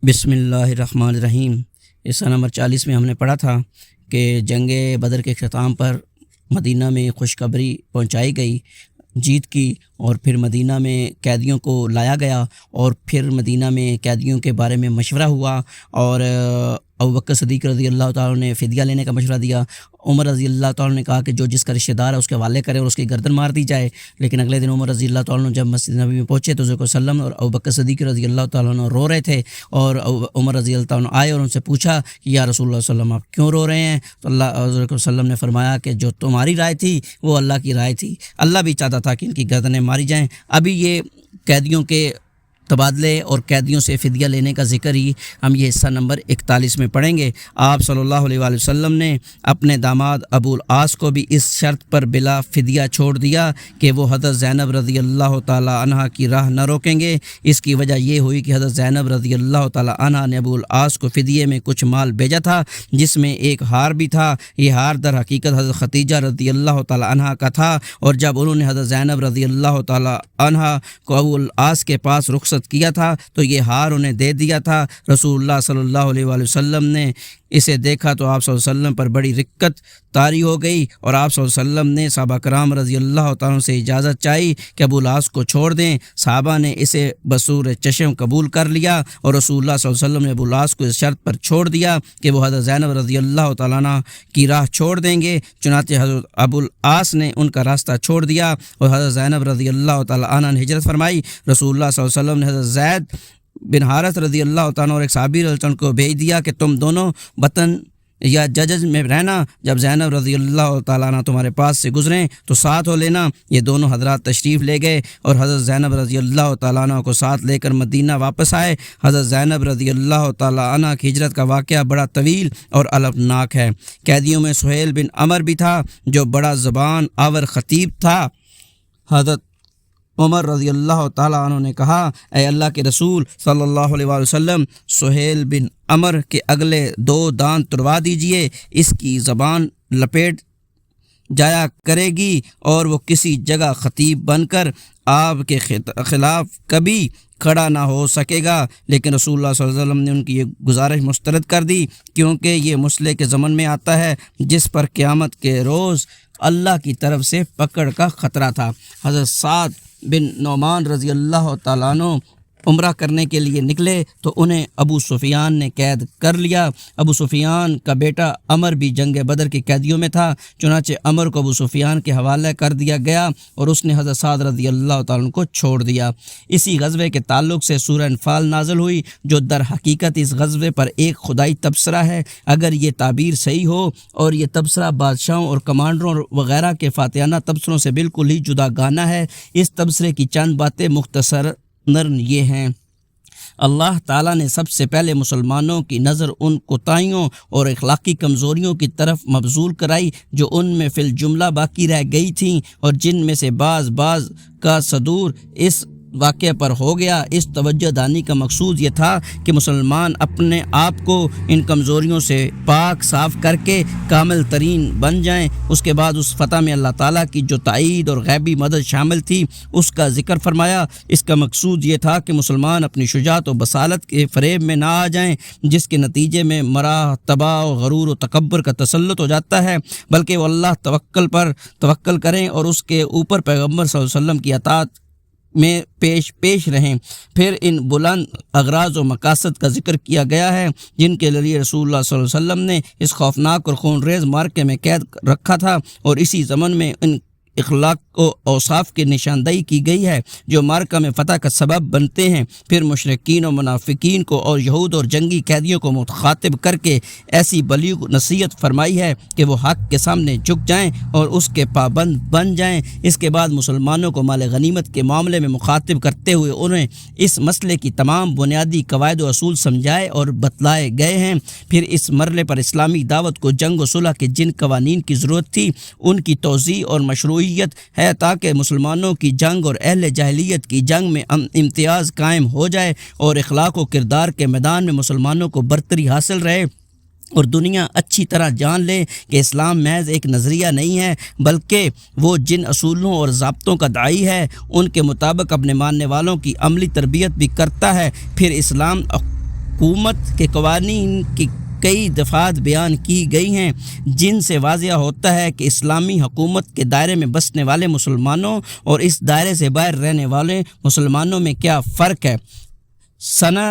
بسم اللہ الرحمن الرحیم۔ حصہ نمبر 40 میں ہم نے پڑھا تھا کہ جنگ بدر کے اختتام پر مدینہ میں خوشخبری پہنچائی گئی جیت کی، اور پھر مدینہ میں قیدیوں کو لایا گیا، اور پھر مدینہ میں قیدیوں کے بارے میں مشورہ ہوا، اور ابوبکر صدیق رضی اللہ تعالیٰ نے فدیہ لینے کا مشورہ دیا۔ عمر رضی اللہ تعالیٰ نے کہا کہ جو جس کا رشتہ دار ہے اس کے حوالے کرے اور اس کی گردن مار دی جائے، لیکن اگلے دن عمر رضی اللہ تعالیٰ نے جب مسجد نبی میں پہنچے تو حضور صلی اللہ علیہ وسلم اور ابوبکر صدیق رضی اللہ تعالیٰ عنہ رو رہے تھے، اور عمر رضی اللہ تعالیٰ عنہ آئے اور ان سے پوچھا کہ یا رسول اللہ صلی اللہ علیہ وسلم آپ کیوں رو رہے ہیں؟ تو حضور صلی اللہ علیہ وسلم نے فرمایا کہ جو تمہاری رائے تھی وہ اللہ کی رائے تھی، اللہ بھی چاہتا تھا کہ ان کی گردنیں ماری جائیں۔ ابھی یہ قیدیوں کے تبادلے اور قیدیوں سے فدیہ لینے کا ذکر ہی ہم یہ حصہ نمبر 41 میں پڑھیں گے۔ آپ صلی اللہ علیہ وآلہ وسلم نے اپنے داماد ابو العاص کو بھی اس شرط پر بلا فدیہ چھوڑ دیا کہ وہ حضرت زینب رضی اللہ تعالیٰ عنہ کی راہ نہ روکیں گے۔ اس کی وجہ یہ ہوئی کہ حضرت زینب رضی اللہ تعالیٰ عنہ نے ابو العاص کو فدیے میں کچھ مال بھیجا تھا، جس میں ایک ہار بھی تھا۔ یہ ہار در حقیقت حضرت خدیجہ رضی اللہ تعالیٰ عنہ کا تھا، اور جب انہوں نے حضرت زینب رضی اللہ تعالیٰ عنہ کو ابو العاص کے پاس رخصت کیا تھا تو یہ ہار انہیں دے دیا تھا۔ رسول اللہ صلی اللہ علیہ وآلہ وسلم نے اسے دیکھا تو آپ صلی اللہ علیہ وسلم پر بڑی رقت طاری ہو گئی، اور آپ صلی اللہ علیہ وسلم نے صحابہ کرام رضی اللہ تعالیٰ سے اجازت چاہی کہ ابو العاص کو چھوڑ دیں۔ صحابہ نے اسے بصور چشم قبول کر لیا، اور رسول اللہ صلی اللہ علیہ وسلم نے ابو العاص کو اس شرط پر چھوڑ دیا کہ وہ حضرت زینب رضی اللہ تعالیٰ عنہ کی راہ چھوڑ دیں گے۔ چنانچہ حضرت ابو العاص نے ان کا راستہ چھوڑ دیا، اور حضرت زینب رضی اللہ تعالیٰ عنہ نے ہجرت فرمائی۔ رسول اللہ صلی اللہ علیہ وسلم نے حضرت زید بن حارث رضی اللہ تعالیٰ اور ایک صحابی رضی اللہ عنہ کو بھیج دیا کہ تم دونوں وطن یا ججز میں رہنا، جب زینب رضی اللہ تعالیٰ عنہ تمہارے پاس سے گزریں تو ساتھ ہو لینا۔ یہ دونوں حضرات تشریف لے گئے اور حضرت زینب رضی اللہ تعالیٰ عنہ کو ساتھ لے کر مدینہ واپس آئے۔ حضرت زینب رضی اللہ تعالیٰ عنہ کی ہجرت کا واقعہ بڑا طویل اور المناک ہے۔ قیدیوں میں سہیل بن عمر بھی تھا جو بڑا زبان آور خطیب تھا۔ حضرت عمر رضی اللہ تعالیٰ عنہ نے کہا، اے اللہ کے رسول صلی اللہ علیہ وآلہ وسلم، سہیل بن عمر کے اگلے 2 دانت تڑوا دیجئے، اس کی زبان لپیٹ جایا کرے گی اور وہ کسی جگہ خطیب بن کر آپ کے خلاف کبھی کھڑا نہ ہو سکے گا۔ لیکن رسول اللہ صلی اللہ علیہ وسلم نے ان کی یہ گزارش مسترد کر دی، کیونکہ یہ مسئلے کے ضمن میں آتا ہے جس پر قیامت کے روز اللہ کی طرف سے پکڑ کا خطرہ تھا۔ حضرت سعد بن نعمان رضی اللہ تعالیٰ عنہ عمرہ کرنے کے لیے نکلے تو انہیں ابو سفیان نے قید کر لیا۔ ابو سفیان کا بیٹا عمر بھی جنگ بدر کے قیدیوں میں تھا، چنانچہ عمر کو ابو سفیان کے حوالے کر دیا گیا اور اس نے حضرت سعد رضی اللہ تعالیٰ عنہ کو چھوڑ دیا۔ اسی غزوے کے تعلق سے سورہ انفال نازل ہوئی، جو در حقیقت اس غزوے پر ایک خدائی تبصرہ ہے۔ اگر یہ تعبیر صحیح ہو اور یہ تبصرہ بادشاہوں اور کمانڈروں وغیرہ کے فاتحانہ تبصروں سے بالکل ہی جدا گانا ہے۔ اس تبصرے کی چند باتیں مختصر یہ ہیں۔ اللہ تعالیٰ نے سب سے پہلے مسلمانوں کی نظر ان کوتاہیوں اور اخلاقی کمزوریوں کی طرف مبذول کرائی جو ان میں فی الجملہ باقی رہ گئی تھیں، اور جن میں سے بعض کا صدور اس واقعے پر ہو گیا۔ اس توجہ دانی کا مقصود یہ تھا کہ مسلمان اپنے آپ کو ان کمزوریوں سے پاک صاف کر کے کامل ترین بن جائیں۔ اس کے بعد اس فتح میں اللہ تعالیٰ کی جو تائید اور غیبی مدد شامل تھی اس کا ذکر فرمایا۔ اس کا مقصود یہ تھا کہ مسلمان اپنی شجاعت و بصالت کے فریب میں نہ آ جائیں، جس کے نتیجے میں مراح تباہ و غرور و تکبر کا تسلط ہو جاتا ہے، بلکہ وہ اللہ توکل پر توکل کریں اور اس کے اوپر پیغمبر صلی اللہ علیہ وسلم کی اطاعت میں پیش رہیں۔ پھر ان بلند اغراض و مقاصد کا ذکر کیا گیا ہے جن کے لیے رسول اللہ صلی اللہ علیہ وسلم نے اس خوفناک اور خون ریز معرکے میں قید رکھا تھا، اور اسی ضمن میں ان اخلاق و اوصاف کی نشاندہی کی گئی ہے جو معرکہ میں فتح کا سبب بنتے ہیں۔ پھر مشرکین و منافقین کو اور یہود اور جنگی قیدیوں کو مخاطب کر کے ایسی بلیغ نصیحت فرمائی ہے کہ وہ حق کے سامنے جھک جائیں اور اس کے پابند بن جائیں۔ اس کے بعد مسلمانوں کو مال غنیمت کے معاملے میں مخاطب کرتے ہوئے انہیں اس مسئلے کی تمام بنیادی قواعد و اصول سمجھائے اور بتلائے گئے ہیں۔ پھر اس مرحلے پر اسلامی دعوت کو جنگ و صلح کے جن قوانین کی ضرورت تھی ان کی توضیح اور مشروعیت ہے تاکہ مسلمانوں کی جنگ اور اہل جاہلیت کی جنگ میں امتیاز قائم ہو جائے اور اخلاق و کردار کے میدان میں مسلمانوں کو برتری حاصل رہے، اور دنیا اچھی طرح جان لے کہ اسلام محض ایک نظریہ نہیں ہے بلکہ وہ جن اصولوں اور ضابطوں کا داعی ہے ان کے مطابق اپنے ماننے والوں کی عملی تربیت بھی کرتا ہے۔ پھر اسلام حکومت کے قوانین کی کئی دفعات بیان کی گئی ہیں، جن سے واضح ہوتا ہے کہ اسلامی حکومت کے دائرے میں بسنے والے مسلمانوں اور اس دائرے سے باہر رہنے والے مسلمانوں میں کیا فرق ہے۔ سنہ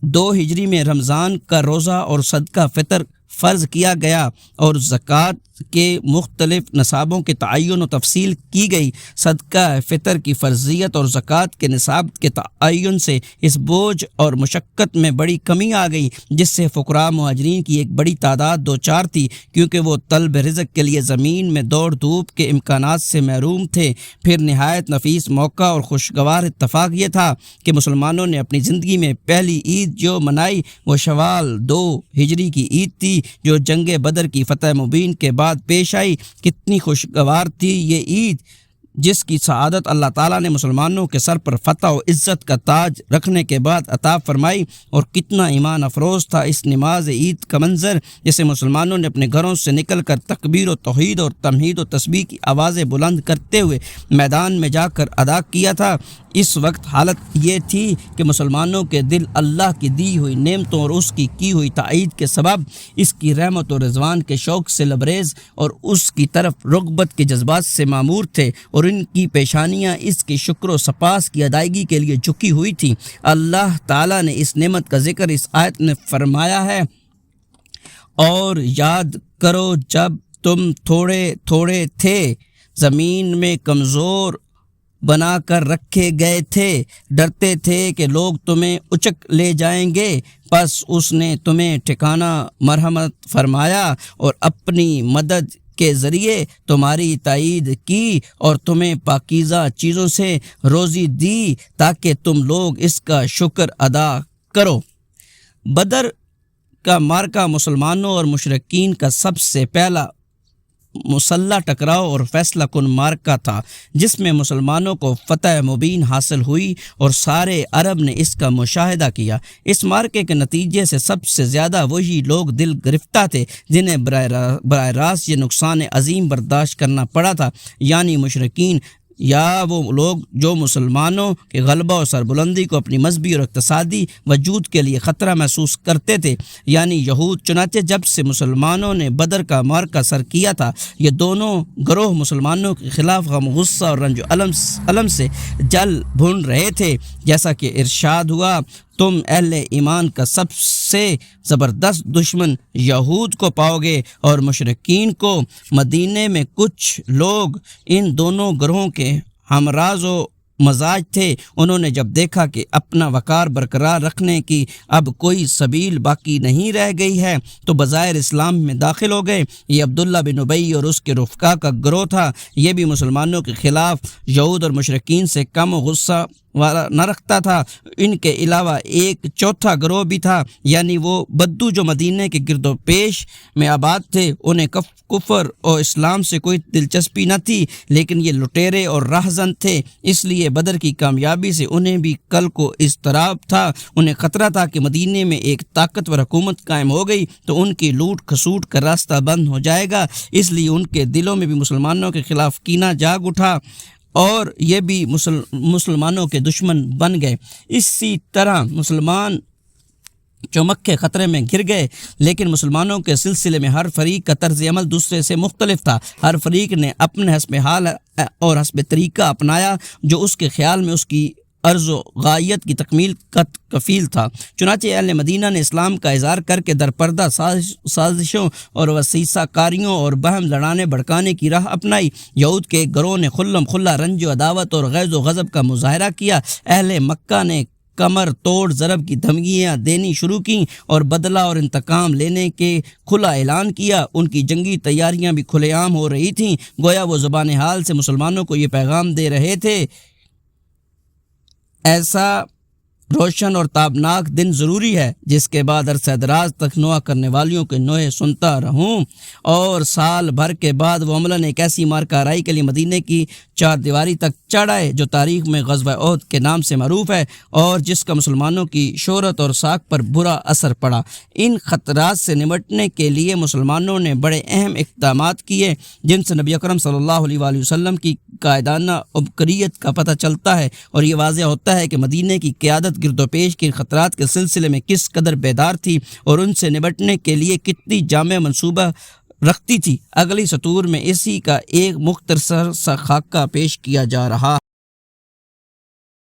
2 ہجری میں رمضان کا روزہ اور صدقہ فطر فرض کیا گیا اور زکوٰۃ کے مختلف نصابوں کے تعین و تفصیل کی گئی۔ صدقہ فطر کی فرضیت اور زکوٰۃ کے نصاب کے تعین سے اس بوجھ اور مشقت میں بڑی کمی آ گئی، جس سے فقراء مہاجرین کی ایک بڑی تعداد دوچار تھی، کیونکہ وہ طلب رزق کے لیے زمین میں دوڑ دھوپ کے امکانات سے محروم تھے۔ پھر نہایت نفیس موقع اور خوشگوار اتفاق یہ تھا کہ مسلمانوں نے اپنی زندگی میں پہلی عید جو منائی وہ شوال 2 ہجری کی عید تھی، جو جنگ بدر کی فتح مبین کے بعد پیش آئی۔ کتنی خوشگوار تھی یہ عید، جس کی سعادت اللہ تعالیٰ نے مسلمانوں کے سر پر فتح و عزت کا تاج رکھنے کے بعد عطا فرمائی، اور کتنا ایمان افروز تھا اس نماز عید کا منظر، جسے مسلمانوں نے اپنے گھروں سے نکل کر تکبیر و توحید اور تمہید و تسبیح کی آوازیں بلند کرتے ہوئے میدان میں جا کر ادا کیا تھا۔ اس وقت حالت یہ تھی کہ مسلمانوں کے دل اللہ کی دی ہوئی نعمتوں اور اس کی ہوئی تائید کے سبب اس کی رحمت و رضوان کے شوق سے لبریز اور اس کی طرف رغبت کے جذبات سے معمور تھے، اور ان کی پیشانیاں اس کی شکر و سپاس کی ادائیگی کے لیے جھکی ہوئی تھیں۔ اللہ تعالیٰ نے اس نعمت کا ذکر اس آیت میں فرمایا ہے، اور یاد کرو جب تم تھوڑے تھوڑے تھے، زمین میں کمزور بنا کر رکھے گئے تھے، ڈرتے تھے کہ لوگ تمہیں اچک لے جائیں گے، پس اس نے تمہیں ٹھکانہ مرحمت فرمایا اور اپنی مدد کے ذریعے تمہاری تائید کی اور تمہیں پاکیزہ چیزوں سے روزی دی تاکہ تم لوگ اس کا شکر ادا کرو۔ بدر کا معرکہ مسلمانوں اور مشرکین کا سب سے پہلا مسلح ٹکراؤ اور فیصلہ کن معرکہ تھا، جس میں مسلمانوں کو فتح مبین حاصل ہوئی اور سارے عرب نے اس کا مشاہدہ کیا۔ اس معرکے کے نتیجے سے سب سے زیادہ وہی لوگ دل گرفتہ تھے جنہیں براہ راست یہ نقصان عظیم برداشت کرنا پڑا تھا، یعنی مشرکین، یا وہ لوگ جو مسلمانوں کے غلبہ اور سربلندی کو اپنی مذہبی اور اقتصادی وجود کے لیے خطرہ محسوس کرتے تھے، یعنی یہود۔ چنانچہ جب سے مسلمانوں نے بدر کا معرکہ سر کیا تھا، یہ دونوں گروہ مسلمانوں کے خلاف غم، غصہ اور رنج و علم سے جل بھن رہے تھے، جیسا کہ ارشاد ہوا، تم اہل ایمان کا سب سے زبردست دشمن یہود کو پاؤ گے اور مشرکین کو۔ مدینے میں کچھ لوگ ان دونوں گروہوں کے ہمراز و مزاج تھے۔ انہوں نے جب دیکھا کہ اپنا وقار برقرار رکھنے کی اب کوئی سبیل باقی نہیں رہ گئی ہے تو بظاہر اسلام میں داخل ہو گئے۔ یہ عبداللہ بن ابی اور اس کے رفقا کا گروہ تھا۔ یہ بھی مسلمانوں کے خلاف یہود اور مشرکین سے کم غصہ والا نہ رکھتا تھا۔ ان کے علاوہ ایک چوتھا گروہ بھی تھا، یعنی وہ بدو جو مدینے کے گرد و پیش میں آباد تھے۔ انہیں کفر اور اسلام سے کوئی دلچسپی نہ تھی، لیکن یہ لٹیرے اور راہزن تھے، اس لیے بدر کی کامیابی سے انہیں بھی کل کو اضطراب تھا۔ انہیں خطرہ تھا کہ مدینے میں ایک طاقتور حکومت قائم ہو گئی تو ان کی لوٹ کھسوٹ کا راستہ بند ہو جائے گا، اس لیے ان کے دلوں میں بھی مسلمانوں کے خلاف کینہ جاگ اٹھا اور یہ بھی مسلمانوں کے دشمن بن گئے۔ اسی طرح مسلمان جو مکے خطرے میں گر گئے، لیکن مسلمانوں کے سلسلے میں ہر فریق کا طرز عمل دوسرے سے مختلف تھا۔ ہر فریق نے اپنے حسب حال اور حسب طریقہ اپنایا جو اس کے خیال میں اس کی عرض و غایت کی تکمیل کا کفیل تھا۔ چنانچہ اہل مدینہ نے اسلام کا اظہار کر کے درپردہ سازشوں اور وسیسہ کاریوں اور بہم لڑانے بھڑکانے کی راہ اپنائی۔ یہود کے گروہ نے خلم خلا رنج و عداوت اور غیظ و غضب کا مظاہرہ کیا۔ اہل مکہ نے کمر توڑ ضرب کی دھمکیاں دینی شروع کیں اور بدلہ اور انتقام لینے کے کھلا اعلان کیا۔ ان کی جنگی تیاریاں بھی کھلے عام ہو رہی تھیں، گویا وہ زبان حال سے مسلمانوں کو یہ پیغام دے رہے تھے، ایسا روشن اور تابناک دن ضروری ہے جس کے بعد عرصہ دراز تک نوحہ کرنے والیوں کے نوحے سنتا رہوں۔ اور سال بھر کے بعد وہ عملاً ایک ایسی مارکہ آرائی کے لیے مدینے کی چار دیواری تک چڑھ آئے جو تاریخ میں غزوہ احد کے نام سے معروف ہے اور جس کا مسلمانوں کی شہرت اور ساکھ پر برا اثر پڑا۔ ان خطرات سے نمٹنے کے لیے مسلمانوں نے بڑے اہم اقدامات کیے جن سے نبی اکرم صلی اللہ علیہ وآلہ وسلم کی قائدانہ عبقریت کا پتہ چلتا ہے، اور یہ واضح ہوتا ہے کہ مدینے کی قیادت گرد و پیش کے خطرات کے سلسلے میں کس قدر بیدار تھی اور ان سے نمٹنے کے لیے کتنی جامع منصوبہ رکھتی تھی۔ اگلی سطور میں اسی کا ایک مختصر سا خاکہ پیش کیا جا رہا